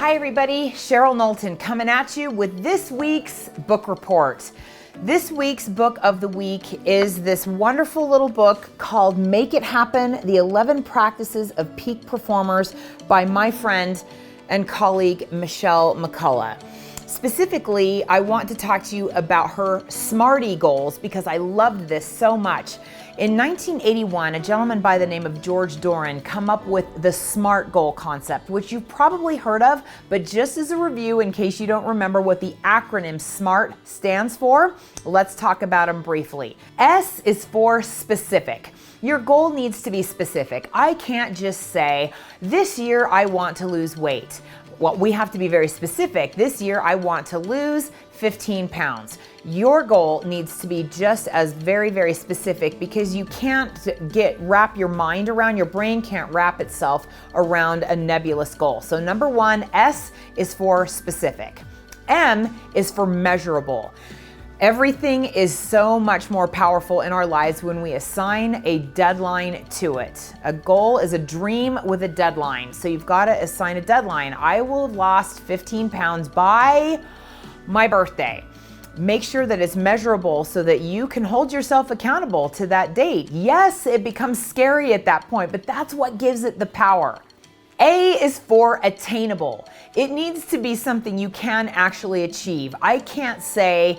Hi everybody, Cheryl Knowlton coming at you with this week's book report. This week's book of the week is this wonderful little book called Make It Happen, The 11 Practices of Peak Performers by my friend and colleague, Michelle McCullough. Specifically, I want to talk to you about her SMARTY goals because I loved this so much. In 1981, a gentleman by the name of George Doran came up with the SMART goal concept, which you've probably heard of, but just as a review in case you don't remember what the acronym SMART stands for, let's talk about them briefly. S is for specific. Your goal needs to be specific. I can't just say, this year I want to lose weight. Well, we have to be very specific. This year I want to lose 15 pounds. Your goal needs to be just as very, very specific because you can't wrap your mind around, your brain can't wrap itself around a nebulous goal. So number one, S is for specific. M is for measurable. Everything is so much more powerful in our lives when we assign a deadline to it. A goal is a dream with a deadline. So you've got to assign a deadline. I will have lost 15 pounds by my birthday. Make sure that it's measurable so that you can hold yourself accountable to that date. Yes, it becomes scary at that point, but that's what gives it the power. A is for attainable. It needs to be something you can actually achieve. I can't say,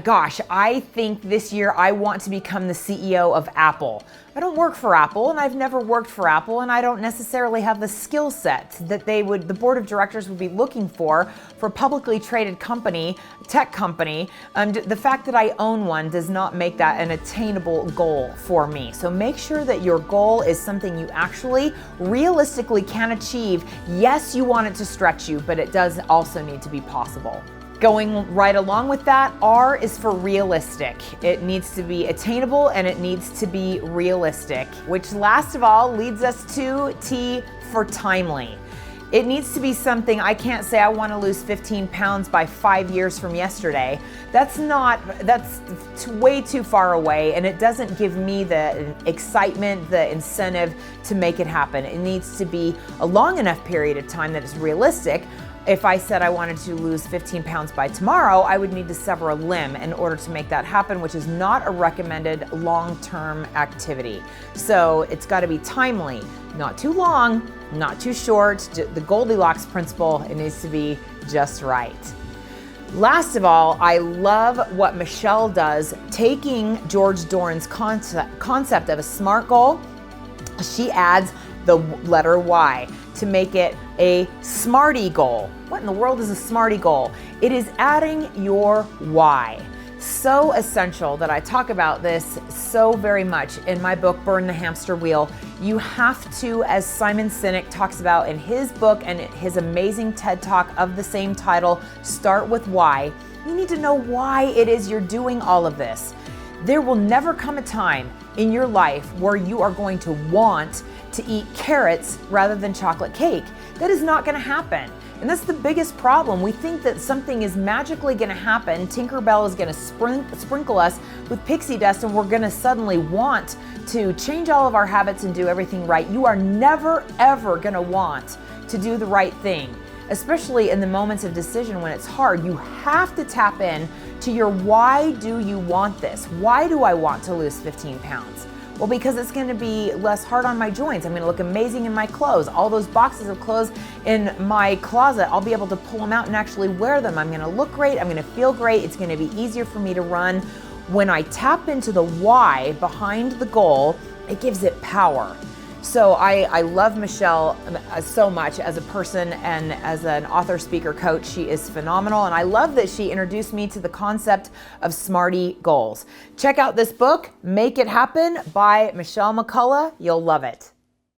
gosh, I think this year I want to become the CEO of Apple. I don't work for Apple and I've never worked for Apple and I don't necessarily have the skill set that the board of directors would be looking for a publicly traded company, tech company. The fact that I own one does not make that an attainable goal for me. So make sure that your goal is something you actually realistically can achieve. Yes, you want it to stretch you, but it does also need to be possible. Going right along with that, R is for realistic. It needs to be attainable and it needs to be realistic, which last of all leads us to T for timely. It needs to be something I can't say I want to lose 15 pounds by 5 years from yesterday. That's way too far away and it doesn't give me the excitement, the incentive to make it happen. It needs to be a long enough period of time that is realistic. If I said I wanted to lose 15 pounds by tomorrow, I would need to sever a limb in order to make that happen, which is not a recommended long-term activity. So it's got to be timely, not too long, not too short. The Goldilocks principle, it needs to be just right. Last of all, I love what Michelle does, taking George Doran's concept of a SMART goal. She adds the letter Y to make it a SMARTY goal. What in the world is a SMARTY goal? It is adding your why. So essential that I talk about this so very much in my book, Burn the Hamster Wheel. You have to, as Simon Sinek talks about in his book and his amazing TED Talk of the same title, start with why. You need to know why it is you're doing all of this. There will never come a time in your life where you are going to want to eat carrots rather than chocolate cake. That is not going to happen. And that's the biggest problem. We think that something is magically going to happen. Tinkerbell is going to sprinkle us with pixie dust and we're going to suddenly want to change all of our habits and do everything right. You are never, ever going to want to do the right thing, especially in the moments of decision when it's hard. You have to tap in to your why do you want this? Why do I want to lose 15 pounds? Well, because it's going to be less hard on my joints. I'm going to look amazing in my clothes. All those boxes of clothes in my closet, I'll be able to pull them out and actually wear them. I'm going to look great. I'm going to feel great. It's going to be easier for me to run. When I tap into the why behind the goal, it gives it power. So I love Michelle so much as a person and as an author, speaker, coach. She is phenomenal. And I love that she introduced me to the concept of SMARTY goals. Check out this book, Make It Happen by Michelle McCullough. You'll love it.